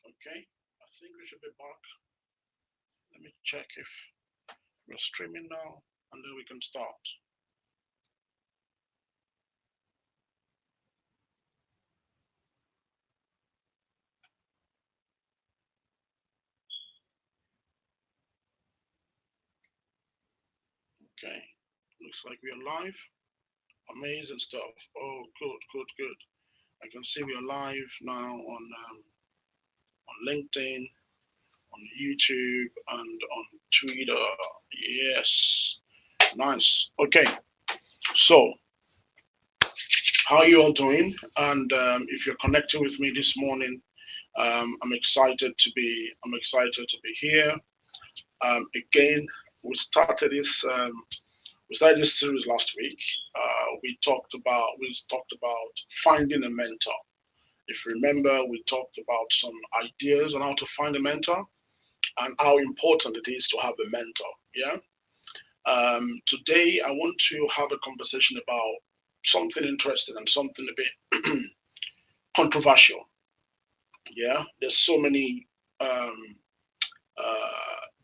Okay, I think we should be back. Let me check if we're streaming now, and then we can start. Okay, looks like we are live. Amazing stuff. Oh, good, good, good. I can see we are live now on LinkedIn, on YouTube, and on Twitter. Yes, nice. Okay, so how are you all doing? And if you're connecting with me this morning, I'm excited to be here. Again, we started this we started this series last week. We talked about finding a mentor. If you remember, we talked about some ideas on how to find a mentor and how important it is to have a mentor. Yeah. Today, I want to have a conversation about something interesting and something a bit controversial. Yeah, there's so many um,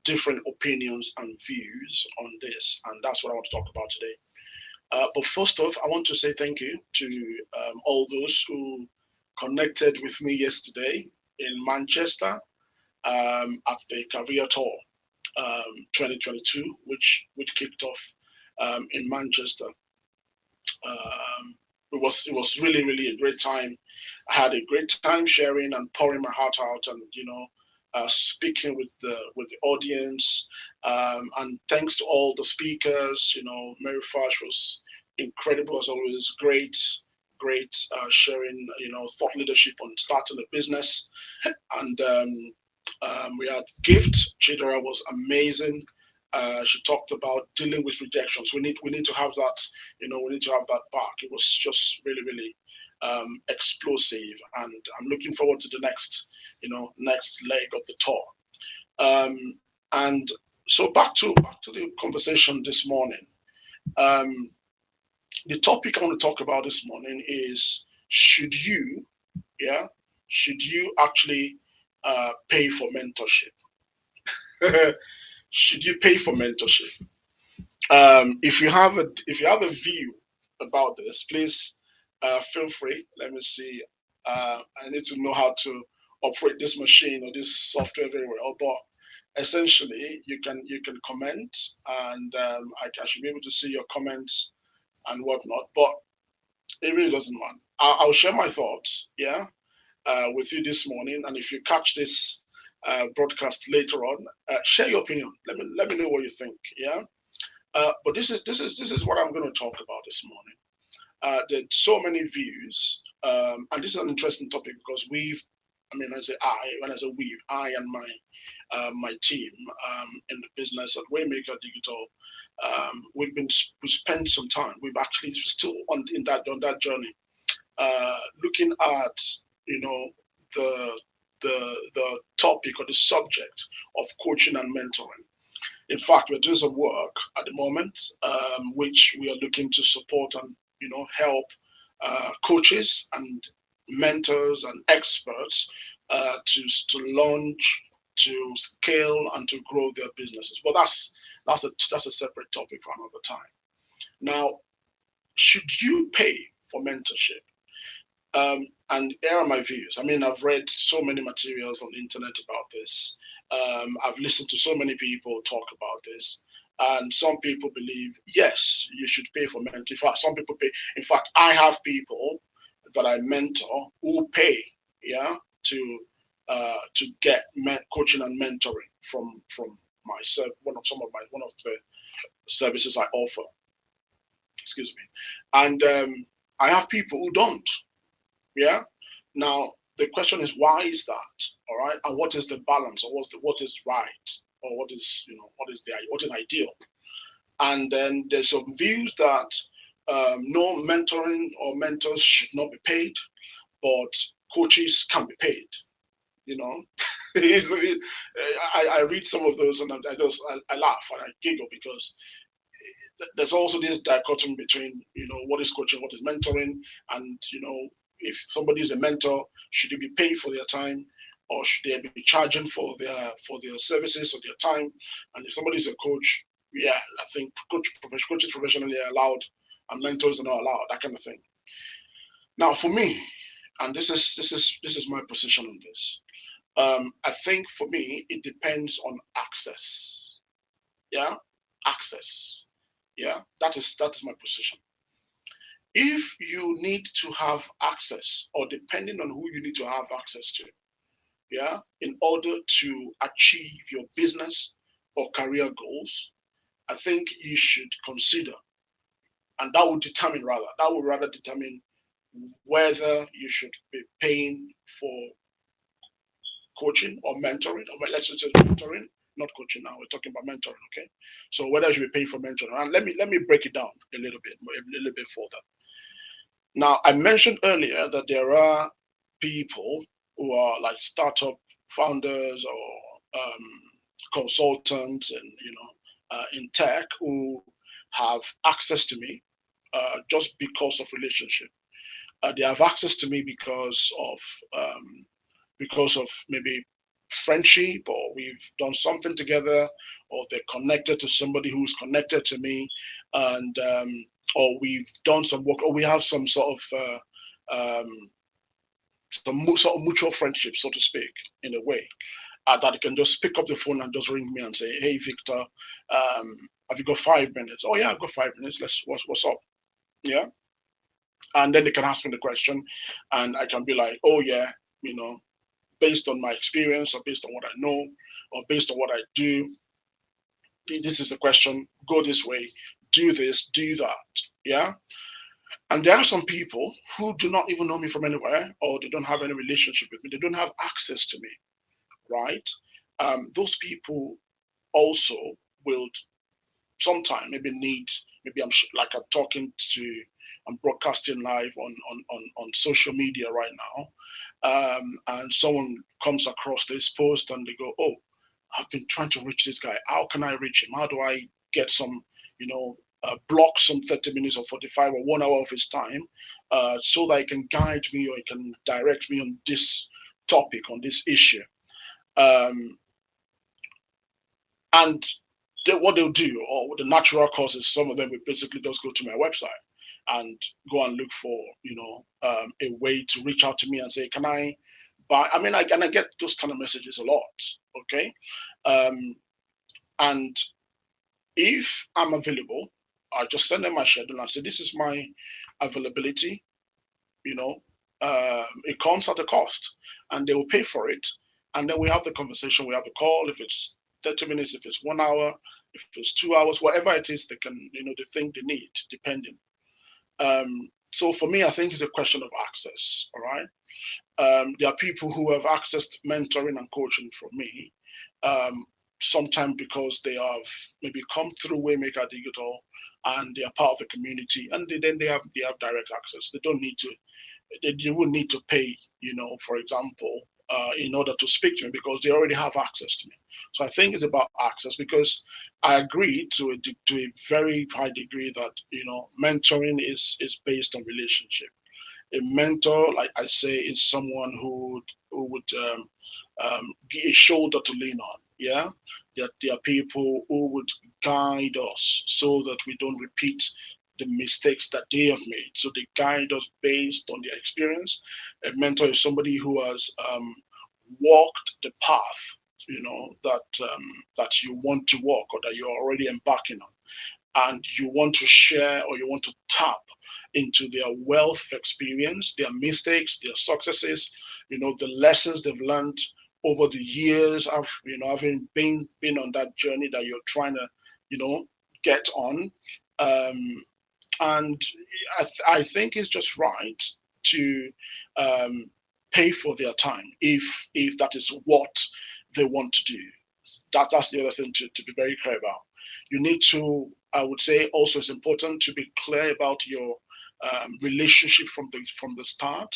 different opinions and views on this, and that's what I want to talk about today. But first off, I want to say thank you to all those who connected with me yesterday in Manchester at the Career Tour 2022, which kicked off in Manchester. It was really a great time. I had a great time sharing and pouring my heart out, and speaking with the audience. And thanks to all the speakers. Mary Fash was incredible as always. Great sharing. Thought leadership on starting a business, and we had Gift. Chidera was amazing. She talked about dealing with rejections. We need to have that. We need to have that back. It was just really explosive, and I'm looking forward to the next leg of the tour. Um, and so back to the conversation this morning. Um, the topic I want to talk about this morning is yeah, should you actually pay for mentorship? Should you pay for mentorship? If you have a view about this, please feel free. Let me see. I need to know how to operate this machine or this software very well. But essentially, you can comment, and I should be able to see your comments and whatnot. But it really doesn't matter. I'll share my thoughts. Yeah, with you this morning. And if you catch this broadcast later on, share your opinion. Let me know what you think. Yeah. But this is what I'm going to talk about this morning. There are so many views, and this is an interesting topic because when I say we, I and my team in the business at Waymaker Digital, we spent some time. We've actually still on that journey, looking at you know the the topic or the subject of coaching and mentoring. In fact, we're doing some work at the moment, which we are looking to support and help coaches and mentors and experts to launch, to scale, and to grow their businesses. But that's a separate topic for another time. Now, should you pay for mentorship? And here are my views. I mean, I've read so many materials on the internet about this. I've listened to so many people talk about this, and some people believe yes, you should pay for mentor. In fact, some people pay. In fact, I have people that I mentor who pay, yeah, to get coaching and mentoring from one of the services I offer. Excuse me, and I have people who don't. Yeah. Now the question is why is that? All right. And what is the balance, or what is right, or what is ideal? And then there's some views that no mentoring or mentors should not be paid, but coaches can be paid. You know, I read some of those and I laugh and I giggle because there's also this dichotomy between what is coaching, what is mentoring, and if somebody is a mentor, should you be paid for their time? or should they be charging for their services or their time? And if somebody is a coach, yeah, I think coaches professionally are allowed, and mentors are not allowed. That kind of thing. Now, for me, and this is my position on this. I think for me, it depends on access. Yeah, access. Yeah, that is my position. If you need to have access, or depending on who you need to have access to, yeah, in order to achieve your business or career goals, I think you should consider, and that would rather determine whether you should be paying for coaching or mentoring, or let's say mentoring, not coaching now. We're talking about mentoring, okay? So whether you should be paying for mentoring, and let me break it down a little bit further. Now, I mentioned earlier that there are people who are like startup founders or consultants, and in tech, who have access to me just because of relationship. They have access to me because of maybe friendship, or we've done something together, or they're connected to somebody who's connected to me, and or we've done some work, or we have some sort of mutual friendship, so to speak, in a way, that they can just pick up the phone and just ring me and say, "Hey, Victor, have you got 5 minutes?" "Oh yeah, I've got 5 minutes. What's up?" Yeah, and then they can ask me the question, and I can be like, "Oh yeah, you know, based on my experience, or based on what I know, or based on what I do, this is the question. Go this way, do this, do that." Yeah. And there are some people who do not even know me from anywhere, or they don't have any relationship with me. They don't have access to me, right? Those people also will sometime maybe need, maybe like I'm broadcasting live on social media right now, and someone comes across this post and they go, "Oh, I've been trying to reach this guy. How can I reach him? How do I get some, block some 30 minutes or 45 or 1 hour of his time, so that he can guide me, or he can direct me on this topic, on this issue?" Um, and what they'll do, or the natural cause, is some of them will basically just go to my website and go and look for, a way to reach out to me and say, "Can I buy?" I mean, I get those kind of messages a lot. Okay. Um, and if I'm available, I just send them my schedule and I say, "This is my availability." You know, it comes at a cost, and they will pay for it. And then we have the conversation, we have a call. If it's 30 minutes, if it's 1 hour, if it's 2 hours, whatever it is, they can, they think they need, depending. So for me, I think it's a question of access. All right. There are people who have accessed mentoring and coaching from me, um, sometimes because they have maybe come through Waymaker Digital, and they are part of the community, and then they have direct access. They don't need to. They will need to pay, for example, in order to speak to me, because they already have access to me. So I think it's about access, because I agree to a very high degree that mentoring is based on relationship. A mentor, like I say, is someone who would be a shoulder to lean on. Yeah, there are people who would guide us so that we don't repeat the mistakes that they have made. So they guide us based on their experience. A mentor is somebody who has walked the path, that you want to walk, or that you're already embarking on, and you want to share, or you want to tap into their wealth of experience, their mistakes, their successes, the lessons they've learned over the years of, having been on that journey that you're trying to, get on. Um, and I think it's just right to um, pay for their time, if that is what they want to do. That's the other thing to be very clear about. You need to, I would say, also it's important to be clear about your relationship from the start.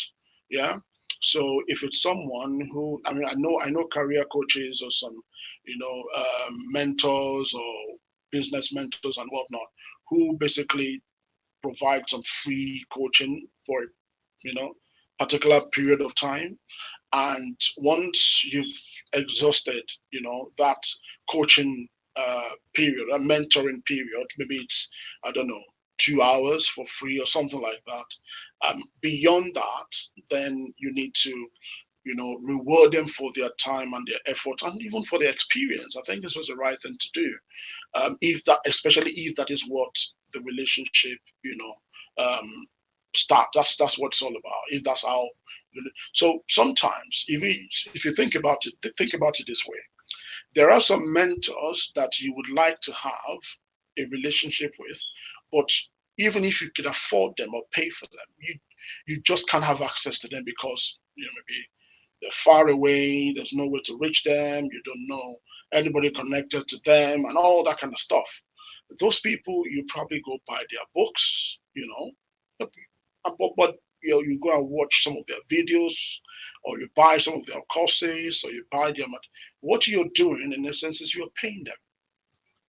Yeah. So if it's someone who, I mean, I know career coaches, or some, mentors, or business mentors and whatnot, who basically provide some free coaching for, you know, particular period of time. And once you've exhausted, that coaching period, a mentoring period, maybe it's, I don't know, 2 hours for free or something like that. Beyond that, then you need to, reward them for their time and their effort and even for their experience. I think this was the right thing to do. If that, especially if that is what the relationship, um, start. That's what it's all about. If that's how. So sometimes, if you think about it this way. There are some mentors that you would like to have a relationship with, but even if you could afford them or pay for them, you just can't have access to them because maybe they're far away. There's no way to reach them. You don't know anybody connected to them, and all that kind of stuff. Those people, you probably go buy their books, but you go and watch some of their videos, or you buy some of their courses, or you buy them. What you're doing, in essence, is you're paying them.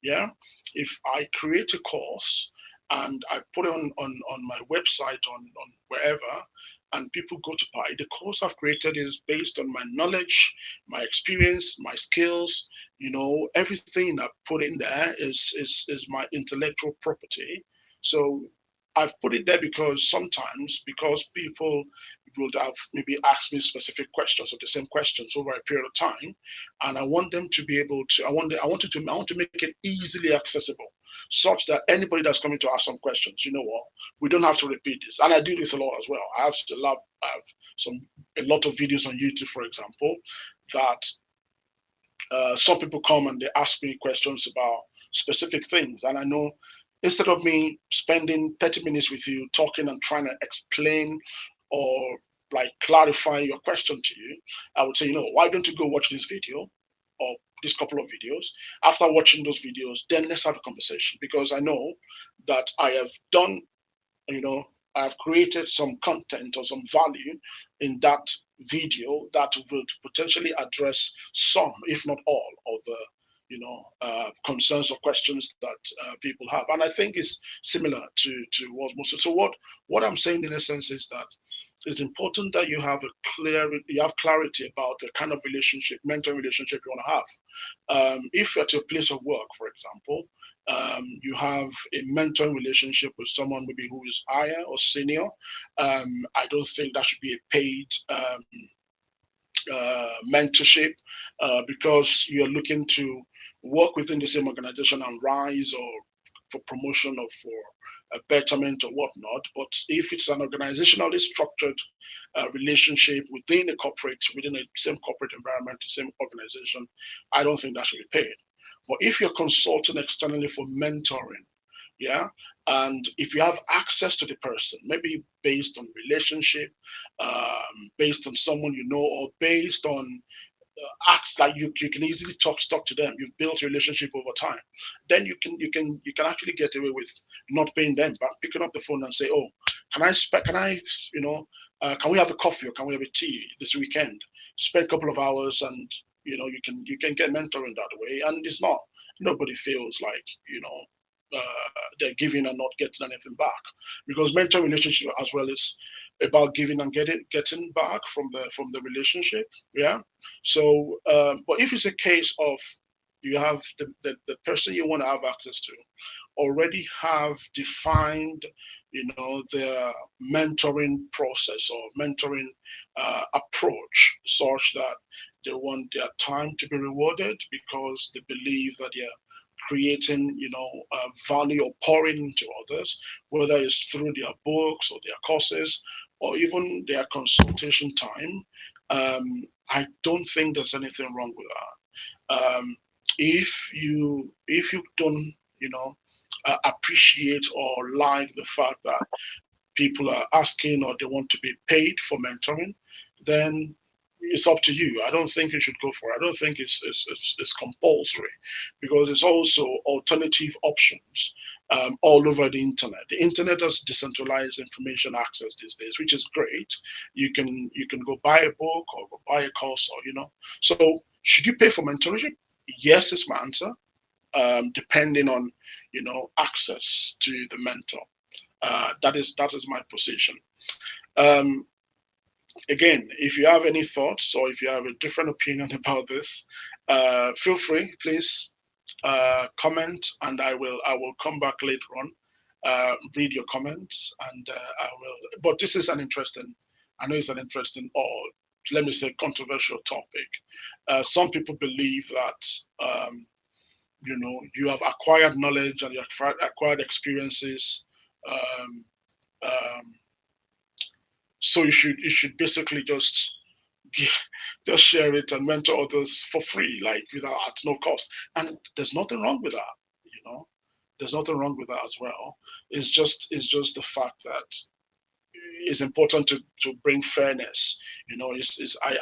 Yeah. If I create a course and I put it on my website, on wherever, and people go to buy, the course I've created is based on my knowledge, my experience, my skills. Everything I put in there is my intellectual property. So I've put it there because people would have maybe asked me specific questions or the same questions over a period of time, and I want them to be able to. I want to make it easily accessible, such that anybody that's coming to ask some questions, you know what, we don't have to repeat this. And I do this a lot as well. I have a lot of videos on YouTube, for example, that some people come and they ask me questions about specific things, and I know instead of me spending 30 minutes with you talking and trying to explain or like clarify your question to you, I would say, why don't you go watch this video or this couple of videos? After watching those videos, then let's have a conversation, because I know that I have done, you know, I've created some content or some value in that video that would potentially address some, if not all, of the concerns or questions that people have. And I think it's similar to what most. So what I'm saying in essence is that it's important that you have clarity about the kind of mentoring relationship you want to have. If you're at a place of work, for example, you have a mentoring relationship with someone maybe who is higher or senior. I don't think that should be a paid mentorship, because you're looking to work within the same organization and rise, or for promotion or for a betterment or whatnot. But if it's an organizationally structured relationship within the same corporate environment, the same organization, I don't think that should be paid. But if you're consulting externally for mentoring, yeah, and if you have access to the person, maybe based on relationship, based on someone you know, or based on acts like you can easily talk to them. You've built a relationship over time. Then you can actually get away with not paying them, but picking up the phone and say, "Oh, can we have a coffee or can we have a tea this weekend? Spend a couple of hours, and you can get mentoring that way, and it's not nobody feels like they're giving and not getting anything back, because mentor relationship as well is about giving and getting back from the relationship. Yeah. So but if it's a case of you have the person you want to have access to already have defined their mentoring process or mentoring approach, such that they want their time to be rewarded because they believe that they're creating value or pouring into others, whether it's through their books or their courses or even their consultation time. I don't think there's anything wrong with that. If you don't appreciate or like the fact that people are asking or they want to be paid for mentoring, then it's up to you. I don't think you should go for it. I don't think it's compulsory, because there's also alternative options all over the internet. The internet has decentralized information access these days, which is great. You can go buy a book or go buy a course, or So should you pay for mentorship? Yes, is my answer. Depending on access to the mentor. That is my position. Um, again, if you have any thoughts or if you have a different opinion about this, feel free, please comment, and I will come back later on, read your comments, and I will. But this is an interesting. I know it's an interesting, or let me say, controversial topic. Some people believe that you have acquired knowledge and you have acquired experiences. Um, um, so you should basically just share it and mentor others for free, like without at no cost. And there's nothing wrong with that, you know. There's nothing wrong with that as well. It's just the fact that it's important to bring fairness.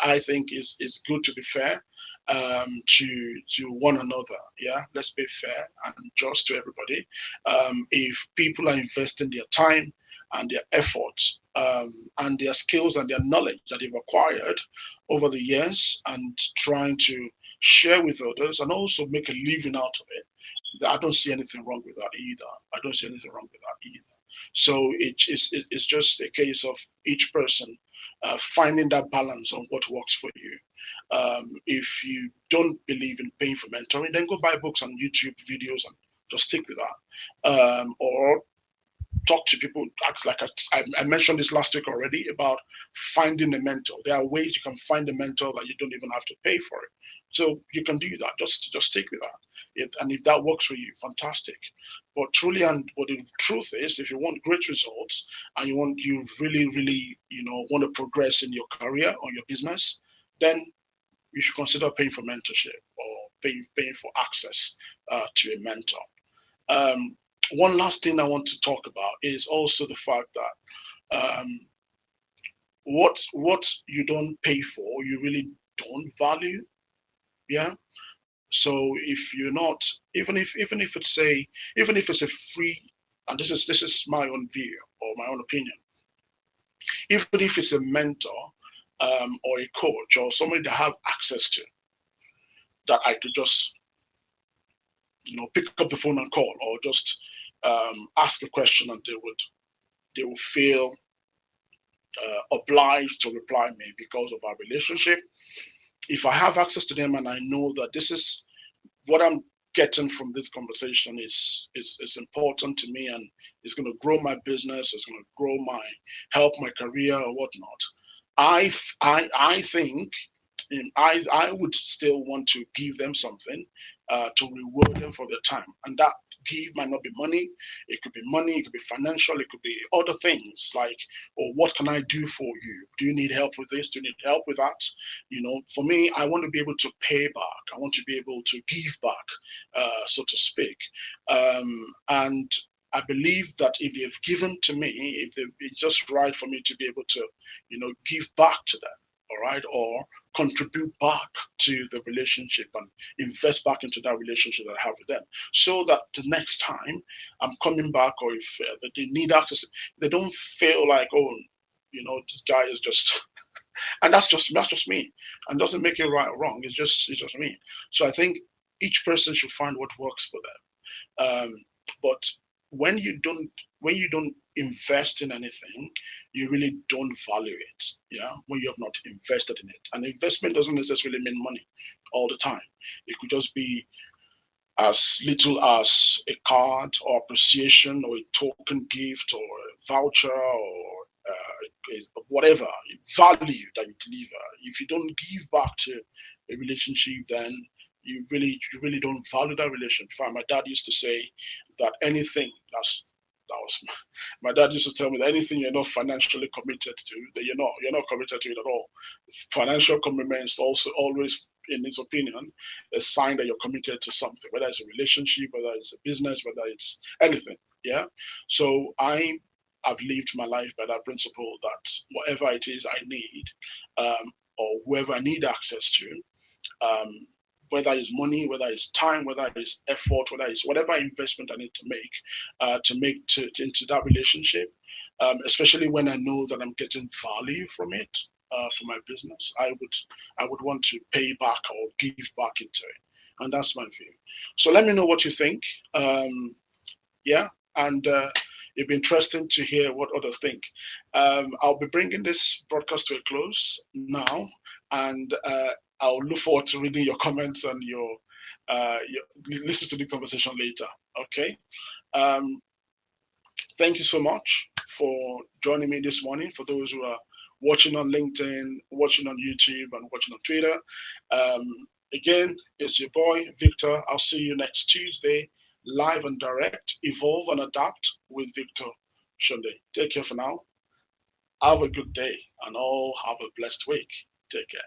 I think it's good to be fair, to one another. Yeah, let's be fair and just to everybody. If people are investing their time and their efforts, and their skills and their knowledge that they've acquired over the years, and trying to share with others and also make a living out of it, I don't see anything wrong with that either. I don't see anything wrong with that either. So it's just a case of each person finding that balance on what works for you. If you don't believe in paying for mentoring, then go buy books on YouTube videos and just stick with that. Or talk to people. Like I mentioned this last week already about finding a mentor. There are ways you can find a mentor that you don't even have to pay for it. So you can do that. Just stick with that. And if that works for you, fantastic. But truly, and what the truth is, if you want great results and you really, really, want to progress in your career or your business, then you should consider paying for mentorship or paying for access to a mentor. Um, One last thing I want to talk about is also the fact that what you don't pay for, you really don't value. Yeah. So if you're not, even if it's a free, and this is my own view or my own opinion, even if it's a mentor, or a coach or somebody that I have access to, that I could just pick up the phone and call, or just ask a question, and they will feel obliged to reply me because of our relationship. If I have access to them and I know that this is what I'm getting from this conversation is important to me, and it's going to grow my business, it's going to help my career or whatnot, I think, I would still want to give them something to reward them for their time. And that give might not be money. It could be financial, it could be other things like, or what can I do for you? Do you need help with this? Do you need help with that? For me, I want to be able to pay back. I want to be able to give back, so to speak. And I believe that if they've given to me, it's just right for me to be able to, give back to them, all right, or contribute back to the relationship and invest back into that relationship that I have with them, so that the next time I'm coming back, or if they need access, they don't feel like, oh, this guy is just, and that's just me, and doesn't make it right or wrong. It's just me. So I think each person should find what works for them. But when you don't invest in anything, you really don't value it. Yeah, when you have not invested in it, and investment doesn't necessarily mean money all the time. It could just be as little as a card or appreciation or a token gift or a voucher, or whatever value that you deliver. If you don't give back to a relationship, then you really don't value that relationship. My dad used to say that anything that was my dad used to tell me that anything you're not financially committed to, that you're not committed to it at all. Financial commitment is also always, in his opinion, a sign that you're committed to something, whether it's a relationship, whether it's a business, whether it's anything. Yeah. So I've lived my life by that principle, that whatever it is I need, or whoever I need access to, um, whether it's money, whether it's time, whether it's effort, whether it's whatever investment I need to make into that relationship, especially when I know that I'm getting value from it, for my business, I would want to pay back or give back into it, and that's my view. So let me know what you think. Yeah, and it'd be interesting to hear what others think. I'll be bringing this broadcast to a close now, and I'll look forward to reading your comments and your listen to the conversation later. Okay. Um, Thank you so much for joining me this morning. For those who are watching on LinkedIn, watching on YouTube, and watching on Twitter. Um, Again, it's your boy, Victor. I'll see you next Tuesday, live and direct. Evolve and adapt with Victor Sonde. Take care for now. Have a good day and all have a blessed week. Take care.